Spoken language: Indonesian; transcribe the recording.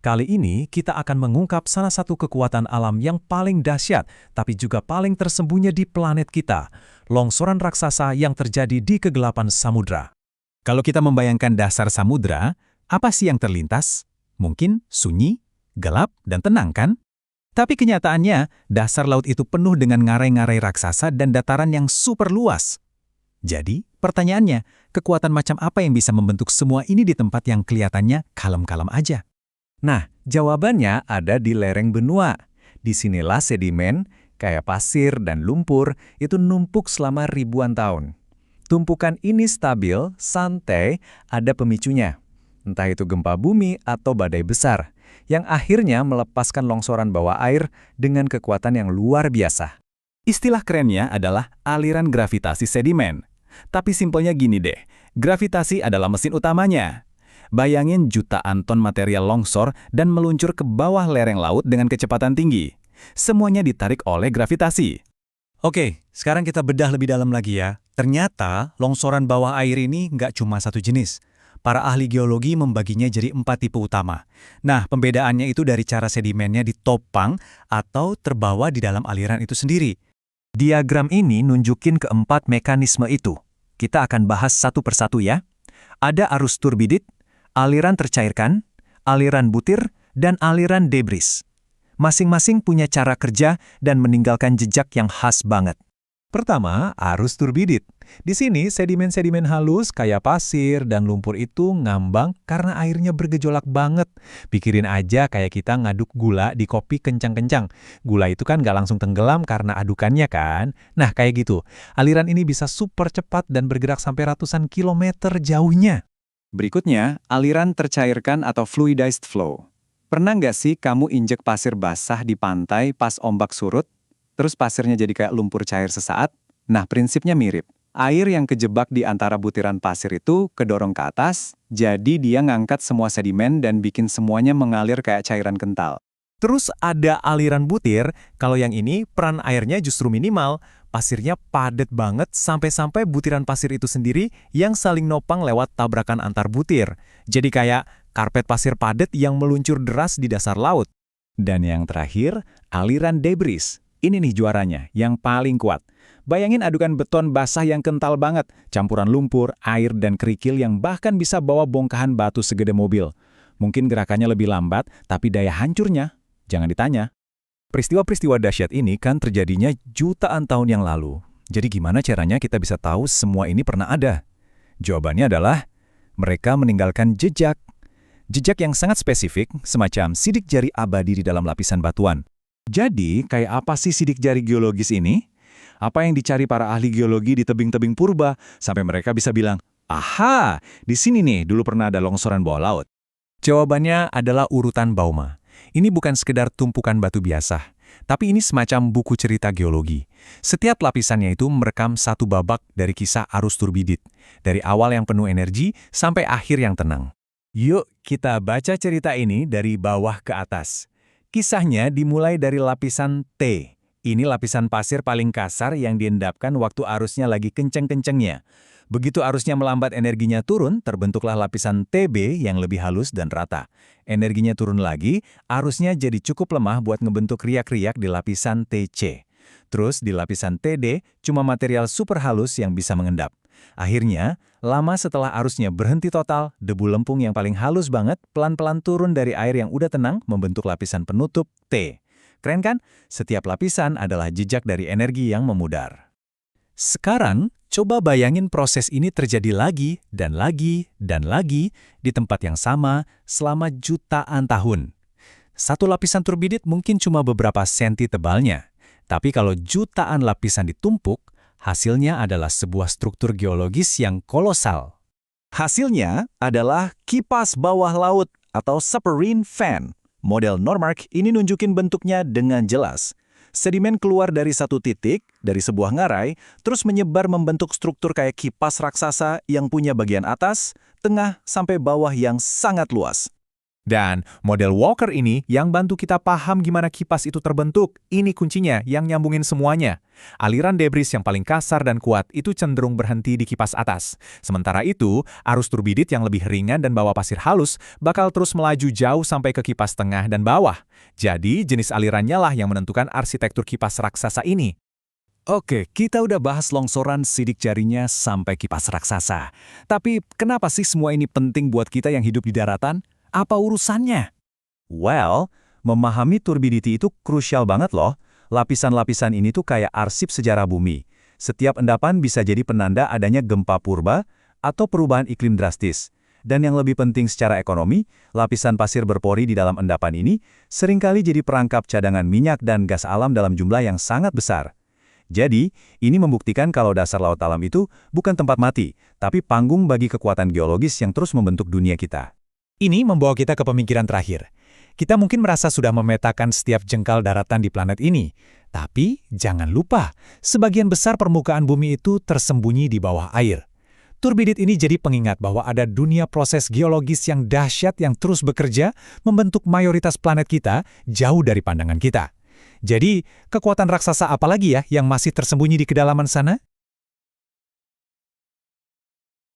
Kali ini kita akan mengungkap salah satu kekuatan alam yang paling dahsyat, tapi juga paling tersembunyi di planet kita, longsoran raksasa yang terjadi di kegelapan samudra. Kalau kita membayangkan dasar samudra, apa sih yang terlintas? Mungkin sunyi, gelap, dan tenang kan? Tapi kenyataannya, dasar laut itu penuh dengan ngarai-ngarai raksasa dan dataran yang super luas. Jadi, pertanyaannya, kekuatan macam apa yang bisa membentuk semua ini di tempat yang kelihatannya kalem-kalem aja? Nah, jawabannya ada di lereng benua. Disinilah sedimen, kayak pasir dan lumpur, itu numpuk selama ribuan tahun. Tumpukan ini stabil, santai, ada pemicunya. Entah itu gempa bumi atau badai besar, yang akhirnya melepaskan longsoran bawah air dengan kekuatan yang luar biasa. Istilah kerennya adalah aliran gravitasi sedimen. Tapi simpelnya gini deh, gravitasi adalah mesin utamanya. Bayangin jutaan ton material longsor dan meluncur ke bawah lereng laut dengan kecepatan tinggi. Semuanya ditarik oleh gravitasi. Oke, sekarang kita bedah lebih dalam lagi ya. Ternyata longsoran bawah air ini nggak cuma satu jenis. Para ahli geologi membaginya jadi 4 tipe utama. Nah, pembedaannya itu dari cara sedimennya ditopang atau terbawa di dalam aliran itu sendiri. Diagram ini nunjukin keempat mekanisme itu. Kita akan bahas satu persatu ya. Ada arus turbidit, aliran tercairkan, aliran butir, dan aliran debris. Masing-masing punya cara kerja dan meninggalkan jejak yang khas banget. Pertama, arus turbidit. Di sini, sedimen-sedimen halus kayak pasir dan lumpur itu ngambang karena airnya bergejolak banget. Pikirin aja kayak kita ngaduk gula di kopi kencang-kencang. Gula itu kan nggak langsung tenggelam karena adukannya kan? Nah, kayak gitu. Aliran ini bisa super cepat dan bergerak sampai ratusan kilometer jauhnya. Berikutnya, aliran tercairkan atau fluidized flow. Pernah nggak sih kamu injek pasir basah di pantai pas ombak surut? Terus pasirnya jadi kayak lumpur cair sesaat? Nah, prinsipnya mirip. Air yang kejebak di antara butiran pasir itu kedorong ke atas, jadi dia ngangkat semua sedimen dan bikin semuanya mengalir kayak cairan kental. Terus ada aliran butir, kalau yang ini peran airnya justru minimal, pasirnya padat banget sampai-sampai butiran pasir itu sendiri yang saling nopang lewat tabrakan antar butir. Jadi kayak karpet pasir padat yang meluncur deras di dasar laut. Dan yang terakhir, aliran debris. Ini nih juaranya, yang paling kuat. Bayangin adukan beton basah yang kental banget, campuran lumpur, air, dan kerikil yang bahkan bisa bawa bongkahan batu segede mobil. Mungkin gerakannya lebih lambat, tapi daya hancurnya jangan ditanya. Peristiwa-peristiwa dahsyat ini kan terjadinya jutaan tahun yang lalu. Jadi gimana caranya kita bisa tahu semua ini pernah ada? Jawabannya adalah, mereka meninggalkan jejak. Jejak yang sangat spesifik, semacam sidik jari abadi di dalam lapisan batuan. Jadi, kayak apa sih sidik jari geologis ini? Apa yang dicari para ahli geologi di tebing-tebing purba, sampai mereka bisa bilang, aha, di sini nih dulu pernah ada longsoran bawah laut. Jawabannya adalah urutan Bauma. Ini bukan sekedar tumpukan batu biasa, tapi ini semacam buku cerita geologi. Setiap lapisannya itu merekam satu babak dari kisah arus turbidit, dari awal yang penuh energi sampai akhir yang tenang. Yuk kita baca cerita ini dari bawah ke atas. Kisahnya dimulai dari lapisan T. Ini lapisan pasir paling kasar yang diendapkan waktu arusnya lagi kenceng-kencengnya. Begitu arusnya melambat, energinya turun, terbentuklah lapisan TB yang lebih halus dan rata. Energinya turun lagi, arusnya jadi cukup lemah buat ngebentuk riak-riak di lapisan TC. Terus di lapisan TD, cuma material super halus yang bisa mengendap. Akhirnya, lama setelah arusnya berhenti total, debu lempung yang paling halus banget pelan-pelan turun dari air yang udah tenang membentuk lapisan penutup T. Keren kan? Setiap lapisan adalah jejak dari energi yang memudar. Sekarang, coba bayangin proses ini terjadi lagi, dan lagi, dan lagi, di tempat yang sama selama jutaan tahun. Satu lapisan turbidit mungkin cuma beberapa senti tebalnya, tapi kalau jutaan lapisan ditumpuk, hasilnya adalah sebuah struktur geologis yang kolosal. Hasilnya adalah kipas bawah laut atau submarine fan. Model Normark ini nunjukin bentuknya dengan jelas. Sedimen keluar dari satu titik, dari sebuah ngarai, terus menyebar membentuk struktur kayak kipas raksasa yang punya bagian atas, tengah, sampai bawah yang sangat luas. Dan model Walker ini yang bantu kita paham gimana kipas itu terbentuk. Ini kuncinya yang nyambungin semuanya. Aliran debris yang paling kasar dan kuat itu cenderung berhenti di kipas atas. Sementara itu, arus turbidit yang lebih ringan dan bawa pasir halus bakal terus melaju jauh sampai ke kipas tengah dan bawah. Jadi, jenis alirannya lah yang menentukan arsitektur kipas raksasa ini. Oke, kita udah bahas longsoran sidik jarinya sampai kipas raksasa. Tapi kenapa sih semua ini penting buat kita yang hidup di daratan? Apa urusannya? Well, memahami turbidity itu krusial banget loh. Lapisan-lapisan ini tuh kayak arsip sejarah bumi. Setiap endapan bisa jadi penanda adanya gempa purba atau perubahan iklim drastis. Dan yang lebih penting secara ekonomi, lapisan pasir berpori di dalam endapan ini seringkali jadi perangkap cadangan minyak dan gas alam dalam jumlah yang sangat besar. Jadi, ini membuktikan kalau dasar laut alam itu bukan tempat mati, tapi panggung bagi kekuatan geologis yang terus membentuk dunia kita. Ini membawa kita ke pemikiran terakhir. Kita mungkin merasa sudah memetakan setiap jengkal daratan di planet ini. Tapi, jangan lupa, sebagian besar permukaan bumi itu tersembunyi di bawah air. Turbidit ini jadi pengingat bahwa ada dunia proses geologis yang dahsyat yang terus bekerja membentuk mayoritas planet kita jauh dari pandangan kita. Jadi, kekuatan raksasa apa lagi ya yang masih tersembunyi di kedalaman sana?